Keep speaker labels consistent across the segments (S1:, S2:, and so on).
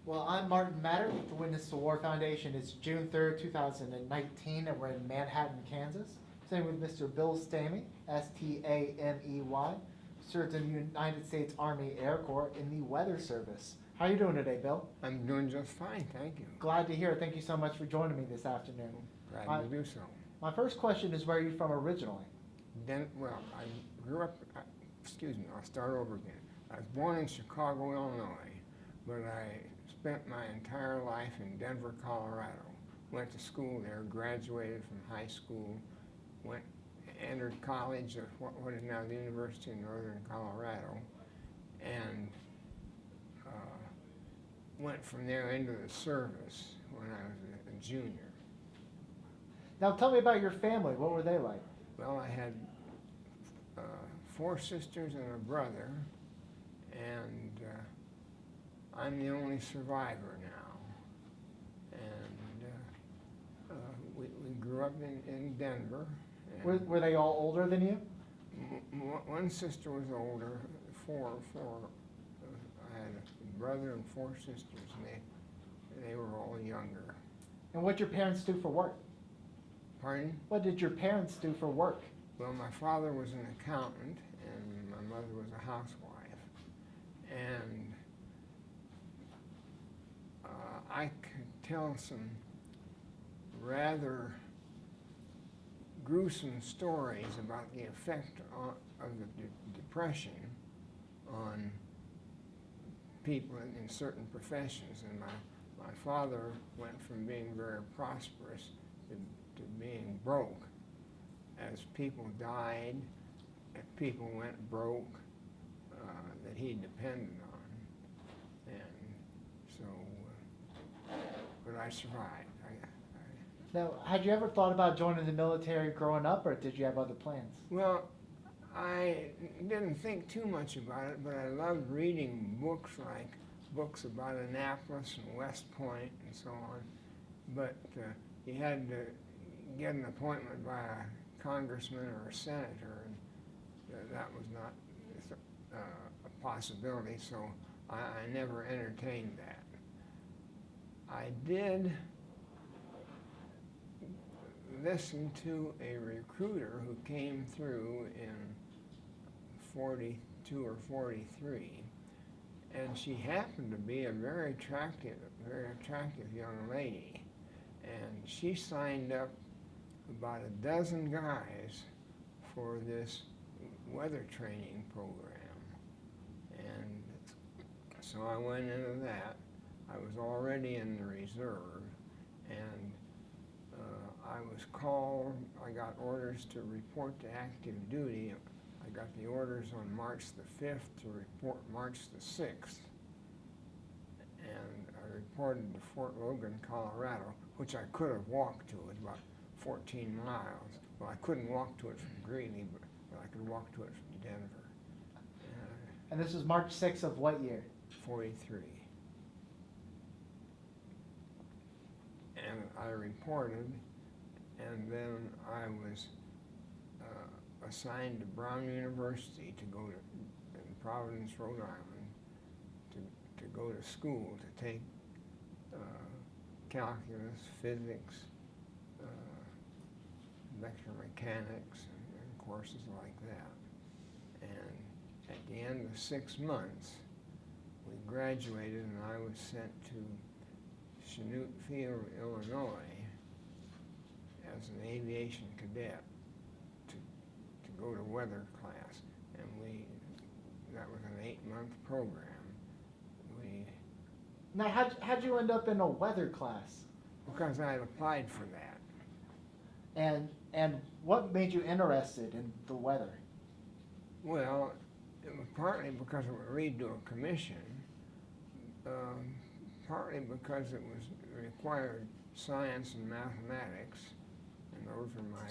S1: Well, I'm Martin Matter with the Witness to War Foundation. It's June 3rd, 2019, and we're in Manhattan, Kansas. Sitting with Mr. Bill Stamey, S-T-A-M-E-Y, served in the United States Army Air Corps in the Weather Service. How are you doing today, Bill?
S2: I'm doing just fine, thank you.
S1: Glad to hear it. Thank you so much for joining me this afternoon.
S2: Glad to do so.
S1: My first question is, where are you from originally?
S2: Well, I grew up, I'll start over again. I was born in Chicago, Illinois, but I spent my entire life in Denver, Colorado. Went to school there, graduated from high school, entered college at what is now the University of Northern Colorado, and went from there into the service when I was a junior.
S1: Now tell me about your family. What were they like?
S2: Well, I had 4 sisters and a brother, and I'm the only survivor now. And we grew up in Denver.
S1: Were they all older than you?
S2: One sister was older, four. I had a brother and 4 sisters, and they were all younger.
S1: And what did your parents do for work?
S2: Pardon?
S1: What did your parents do for work?
S2: Well, my father was an accountant, and my mother was a housewife. And I could tell some rather gruesome stories about the effect of the Depression on people in certain professions. And my father went from being very prosperous to being broke. As people died, as people went broke, that he depended on. And so, but I survived.
S1: Now, had you ever thought about joining the military growing up, or did you have other plans?
S2: Well, I didn't think too much about it, but I loved reading books, like books about Annapolis and West Point and so on. But you had to get an appointment by a congressman or a senator, and that was not a possibility, so I never entertained that. I did listen to a recruiter who came through in 42 or 43, and she happened to be a very attractive young lady, and she signed up about a dozen guys for this weather training program. And so I went into that. I was already in the reserve, and I was called. I got orders to report to active duty. I got the orders on March the 5th to report March the 6th. And I reported to Fort Logan, Colorado, which I could have walked to. It was about 14 miles. Well, I couldn't walk to it from Greeley, but I could walk to it from Denver.
S1: And this was March 6th of what year?
S2: 43. And I reported, and then I was assigned to Brown University to go to in Providence, Rhode Island, to go to school to take calculus, physics, electromechanics, and courses like that. And at the end of 6 months, we graduated, and I was sent to Chanute Field, Illinois, as an aviation cadet to go to weather class. And that was an 8-month program.
S1: Now, how'd you end up in a weather class?
S2: Because I had applied for that.
S1: And what made you interested in the weather?
S2: Well, it was partly because it would lead to a commission, partly because it required science and mathematics, and those were my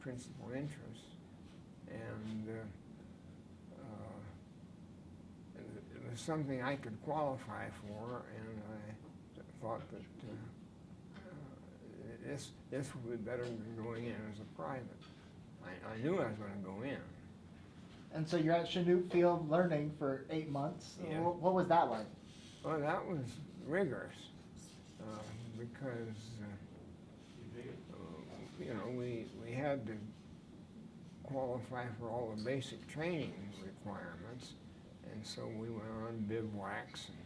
S2: principal interests. And it was something I could qualify for, and I thought that this would be better than going in as a private. I knew I was going to go in.
S1: And so you're at Chanute Field learning for 8 months.
S2: Yeah.
S1: What was that like?
S2: Well, that was rigorous because we had to qualify for all the basic training requirements, and so we went on bivouacs. And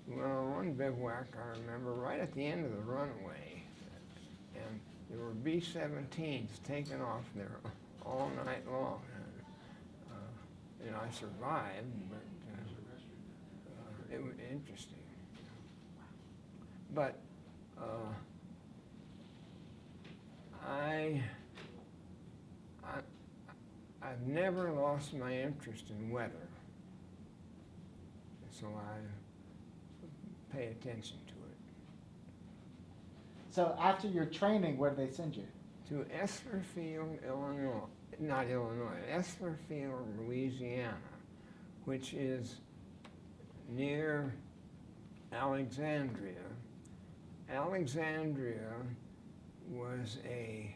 S2: we went on one bivouac, I remember, right at the end of the runway, and there were B-17s taking off there all night long. And I survived, but it was interesting. But I've never lost my interest in weather, so I pay attention to it.
S1: So after your training, where did they send you?
S2: To Eslerfield, Illinois, not Illinois, Eslerfield, Louisiana, which is near Alexandria. Alexandria was a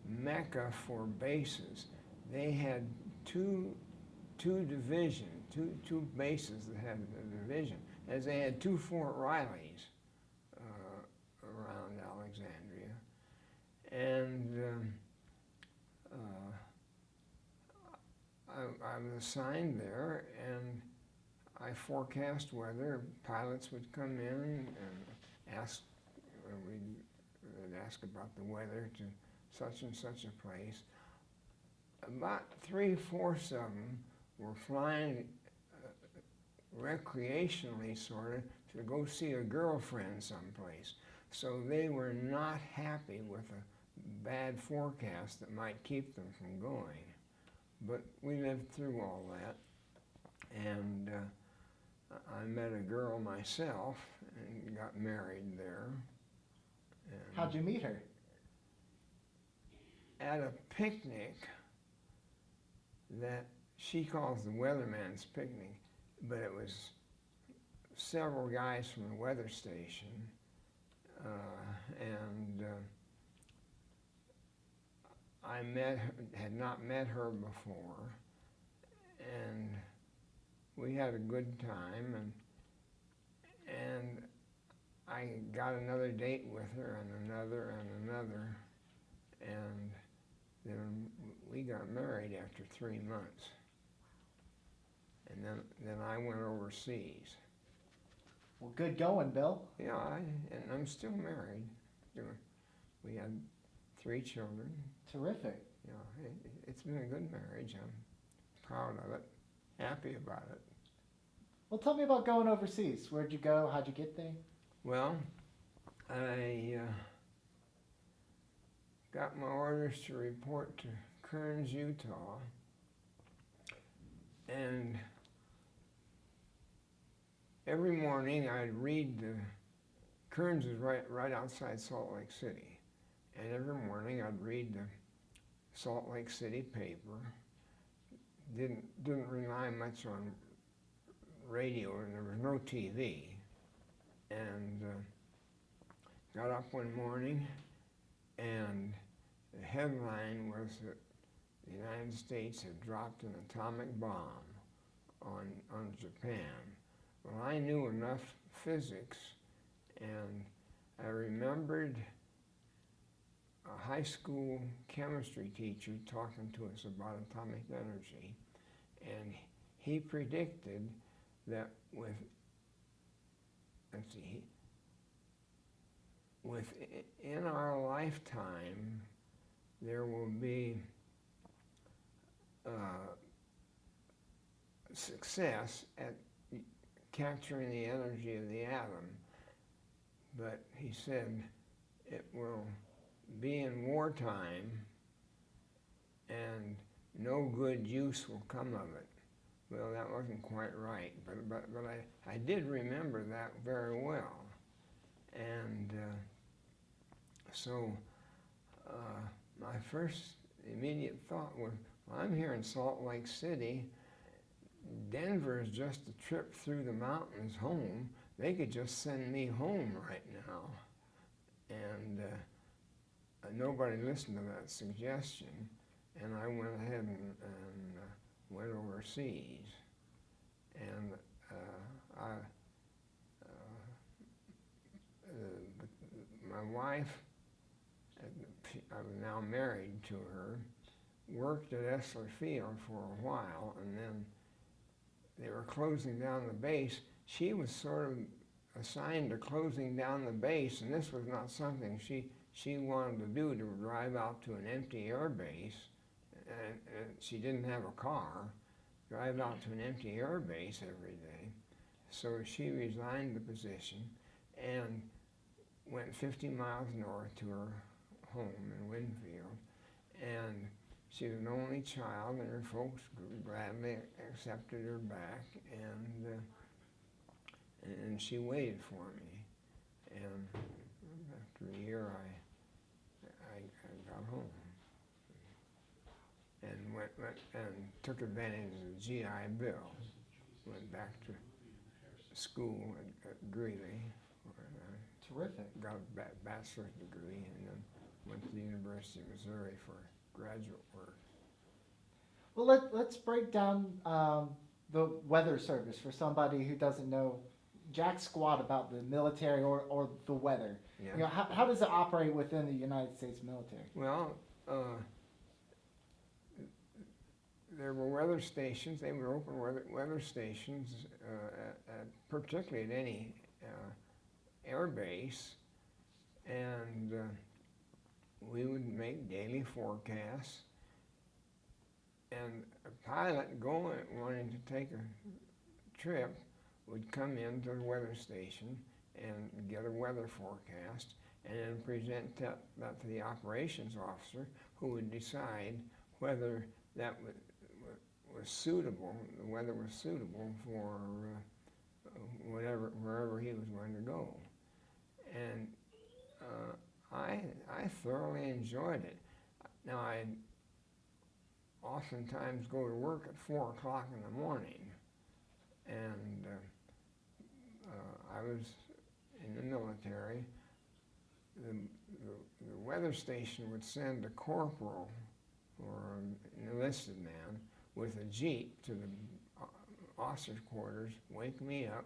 S2: mecca for bases. They had two divisions, two bases that had a division, as they had two Fort Rileys around Alexandria. And I was assigned there, and I forecast weather. Pilots would come in and ask, they'd ask about the weather to such and such a place. About 3/4 of them were flying recreationally, sort of, to go see a girlfriend someplace. So they were not happy with a bad forecast that might keep them from going. But we lived through all that, and I met a girl myself and got married there. And
S1: How'd you meet her?
S2: at a picnic that she calls the weatherman's picnic, but it was several guys from the weather station, and I had not met her before, and we had a good time, and I got another date with her, and another, and then we got married after 3 months. And then I went overseas.
S1: Well, good going, Bill.
S2: Yeah, and I'm still married. We had 3 children.
S1: Terrific.
S2: Yeah, it's been a good marriage. I'm proud of it, happy about it.
S1: Well, tell me about going overseas. Where'd you go? How'd you get there?
S2: Well, I got my orders to report to Kearns, Utah, and every morning I'd read Kearns is right outside Salt Lake City, and every morning I'd read the Salt Lake City paper. Didn't rely much on radio, and there was no TV. And got up one morning, and the headline was that the United States had dropped an atomic bomb on Japan. Well, I knew enough physics, and I remembered a high school chemistry teacher talking to us about atomic energy, and he predicted that within our lifetime, there will be success at capturing the energy of the atom, but he said it will be in wartime and no good use will come of it. Well, that wasn't quite right, but I did remember that very well. And so my first immediate thought was, well, I'm here in Salt Lake City. Denver is just a trip through the mountains home. They could just send me home right now. And nobody listened to that suggestion, and I went ahead and went overseas. And my wife, I was now married to her, worked at Essler Field for a while, and then they were closing down the base. She was sort of assigned to closing down the base, and this was not something she wanted to do, to drive out to an empty air base, and she didn't have a car, drive out to an empty air base every day. So she resigned the position and went 50 miles north to her home in Winfield, and she was an only child, and her folks gladly accepted her back, and she waited for me. And after a year, I got home and went and took advantage of the GI Bill. Went back to school at Greeley, where I
S1: Terrific.
S2: got a bachelor's degree, and then went to the University of Missouri for graduate work.
S1: Well, let's break down the weather service for somebody who doesn't know jack squat about the military or the weather.
S2: Yeah.
S1: You know, how does it operate within the United States military?
S2: Well, there were weather stations. They were open weather stations, particularly at any air base, and we would make daily forecasts. And a pilot wanting to take a trip would come into the weather station and get a weather forecast, and then present that to the operations officer, who would decide whether that was suitable, the weather was suitable for wherever he was going to go. And I thoroughly enjoyed it. Now, I oftentimes go to work at 4 o'clock in the morning, and I was in the military. The weather station would send a corporal or an enlisted man with a jeep to the officer's quarters, wake me up,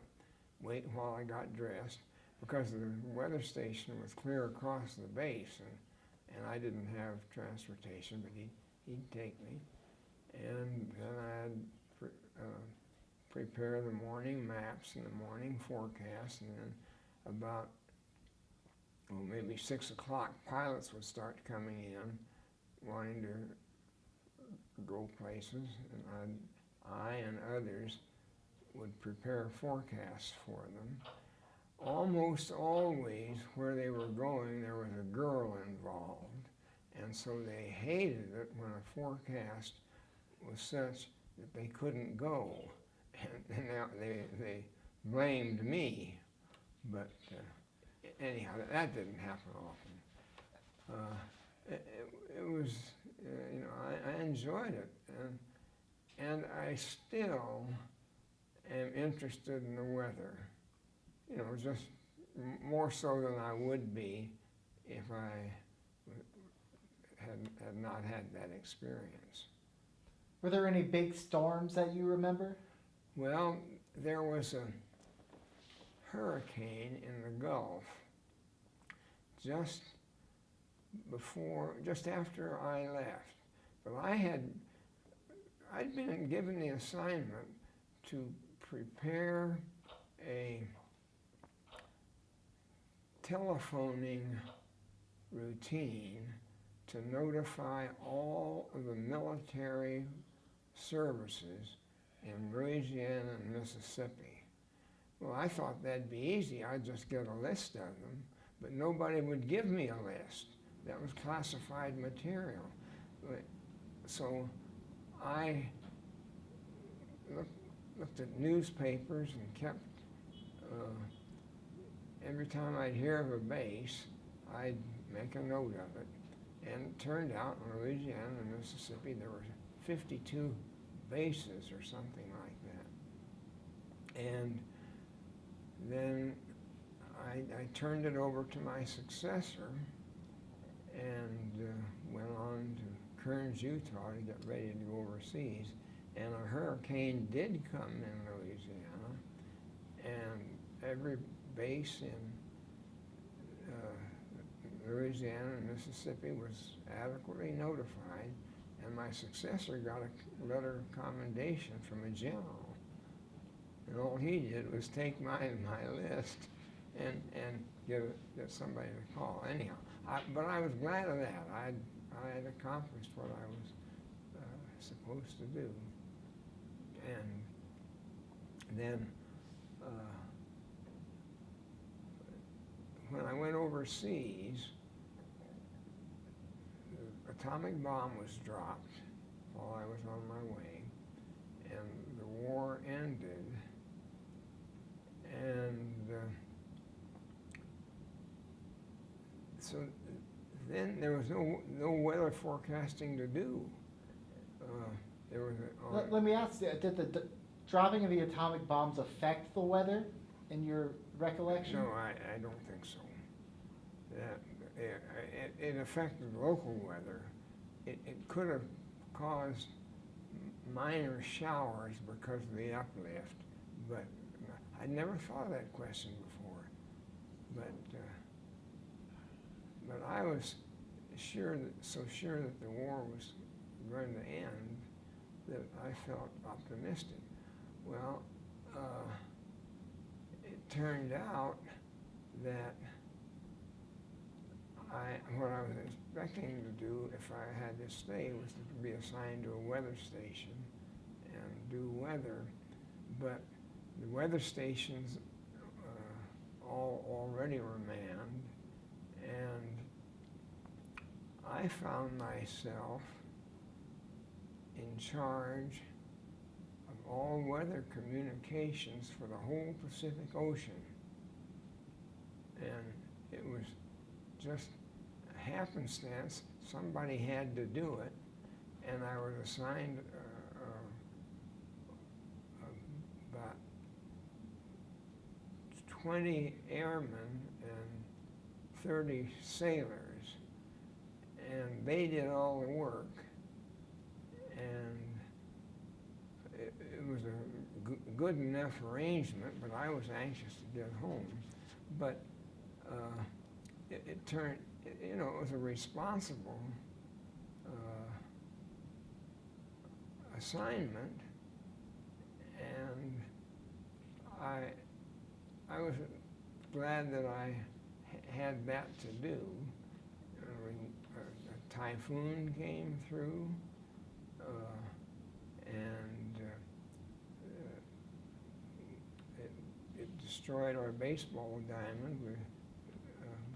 S2: wait while I got dressed, because the weather station was clear across the base, and I didn't have transportation, but he'd take me, and then I'd prepare the morning maps and the morning forecast, and then about maybe 6 o'clock, pilots would start coming in, wanting to go places, and I and others would prepare forecasts for them. Almost always, where they were going, there was a girl involved, and so they hated it when a forecast was such that they couldn't go, and they blamed me. But anyhow, that didn't happen often. It was, I enjoyed it, and I still am interested in the weather. Just more so than I would be if I had not had that experience.
S1: Were there any big storms that you remember?
S2: Well, there was a hurricane in the Gulf just after I left. But I'd been given the assignment to prepare a telephoning routine to notify all of the military services in Louisiana and Mississippi. Well, I thought that'd be easy. I'd just get a list of them, but nobody would give me a list. That was classified material. So I looked at newspapers and kept, every time I'd hear of a base, I'd make a note of it. And it turned out in Louisiana and Mississippi there were 52 bases or something like that. And then I turned it over to my successor and went on to Kearns, Utah to get ready to go overseas. And a hurricane did come in Louisiana, and every base in Louisiana and Mississippi was adequately notified, and my successor got a letter of commendation from a general. And all he did was take my list and get somebody to call. Anyhow, but I was glad of that. I had accomplished what I was supposed to do. And then when I went overseas, the atomic bomb was dropped while I was on my way, and the war ended. And so then there was no weather forecasting to do. There was
S1: Let me ask you, did the dropping of the atomic bombs affect the weather in your recollection?
S2: No, I don't think so. It affected local weather. It could have caused minor showers because of the uplift, but I never thought of that question before. But I was so sure that the war was going to end that I felt optimistic. Well, it turned out that what I was expecting to do if I had to stay was to be assigned to a weather station and do weather, but the weather stations already were manned, and I found myself in charge of all weather communications for the whole Pacific Ocean. And it was just happenstance. Somebody had to do it, and I was assigned about 20 airmen and 30 sailors, and they did all the work. And it was a good enough arrangement, but I was anxious to get home. But it turned, it was a responsible assignment, and I was glad that I had that to do. When a typhoon came through, and it destroyed our baseball diamond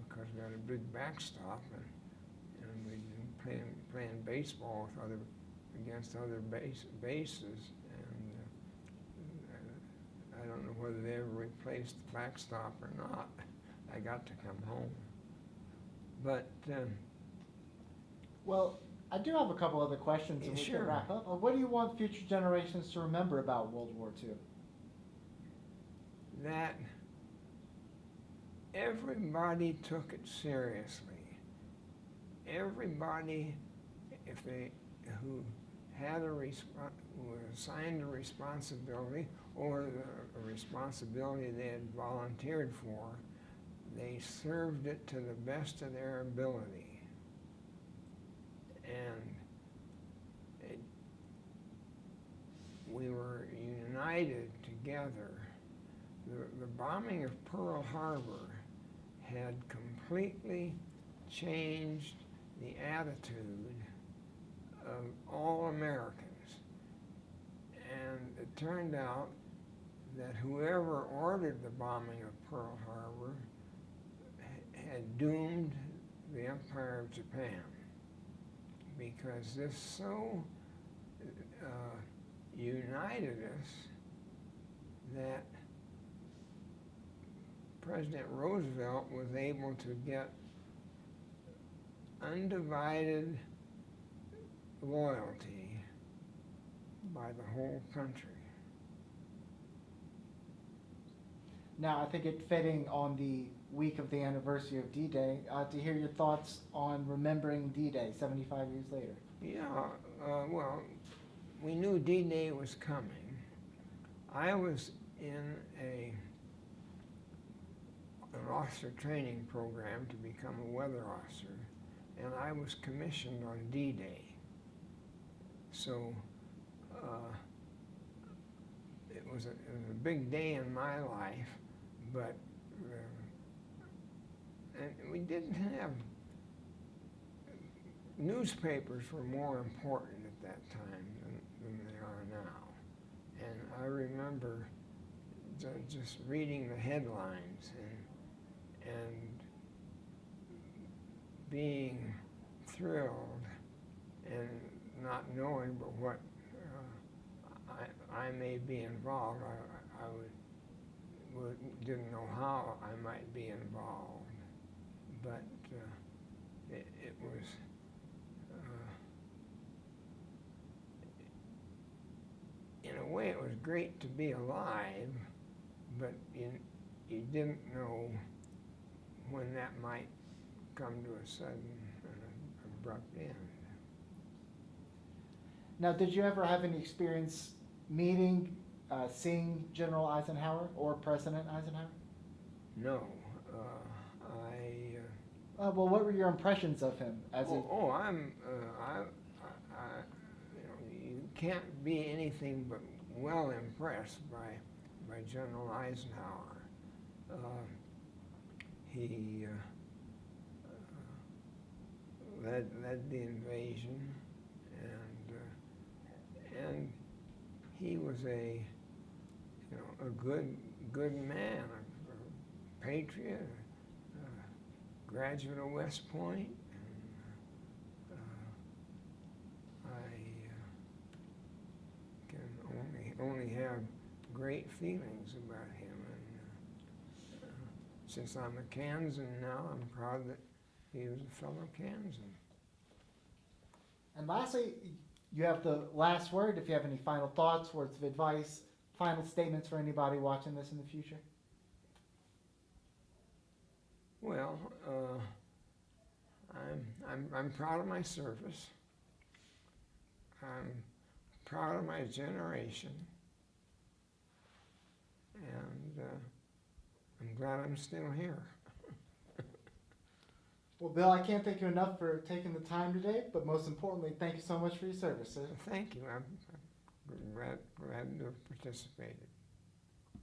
S2: because we had a big backstop, and we'd been playing baseball with against other bases, and I don't know whether they ever replaced the backstop or not. I got to come home, but
S1: well, I do have a couple other questions, and we
S2: sure.
S1: can wrap up. What do you want future generations to remember about World War II?
S2: That everybody took it seriously. Everybody, who had who was assigned a responsibility or a responsibility they had volunteered for, they served it to the best of their ability. And we were united together. The bombing of Pearl Harbor had completely changed the attitude of all Americans. And it turned out that whoever ordered the bombing of Pearl Harbor had doomed the Empire of Japan, because this so united us that President Roosevelt was able to get undivided loyalty by the whole country.
S1: Now, I think it's fitting on the week of the anniversary of D-Day to hear your thoughts on remembering D-Day 75 years later.
S2: Yeah, well, we knew D-Day was coming. I was in an officer training program to become a weather officer, and I was commissioned on D-Day. So it was a big day in my life, but and we didn't have, newspapers were more important at that time than they are now. And I remember just reading the headlines and being thrilled and not knowing but what I may be involved. I didn't know how I might be involved, but it was in a way it was great to be alive, but you didn't know when that might come to a sudden and abrupt end.
S1: Now, did you ever have any experience meeting, seeing General Eisenhower or President Eisenhower?
S2: No,
S1: Well, what were your impressions of him as
S2: you can't be anything but well impressed by General Eisenhower. He led the invasion, and he was a good man, a patriot, a graduate of West Point, and I can only have great feelings about him. And since I'm a Kansan now, I'm proud that he was a fellow Kansan.
S1: And lastly, you have the last word. If you have any final thoughts, words of advice, final statements for anybody watching this in the future.
S2: Well, I'm proud of my service. I'm proud of my generation, and I'm glad I'm still here.
S1: Well, Bill, I can't thank you enough for taking the time today, but most importantly, thank you so much for your service, sir.
S2: Thank you. I'm glad to have participated.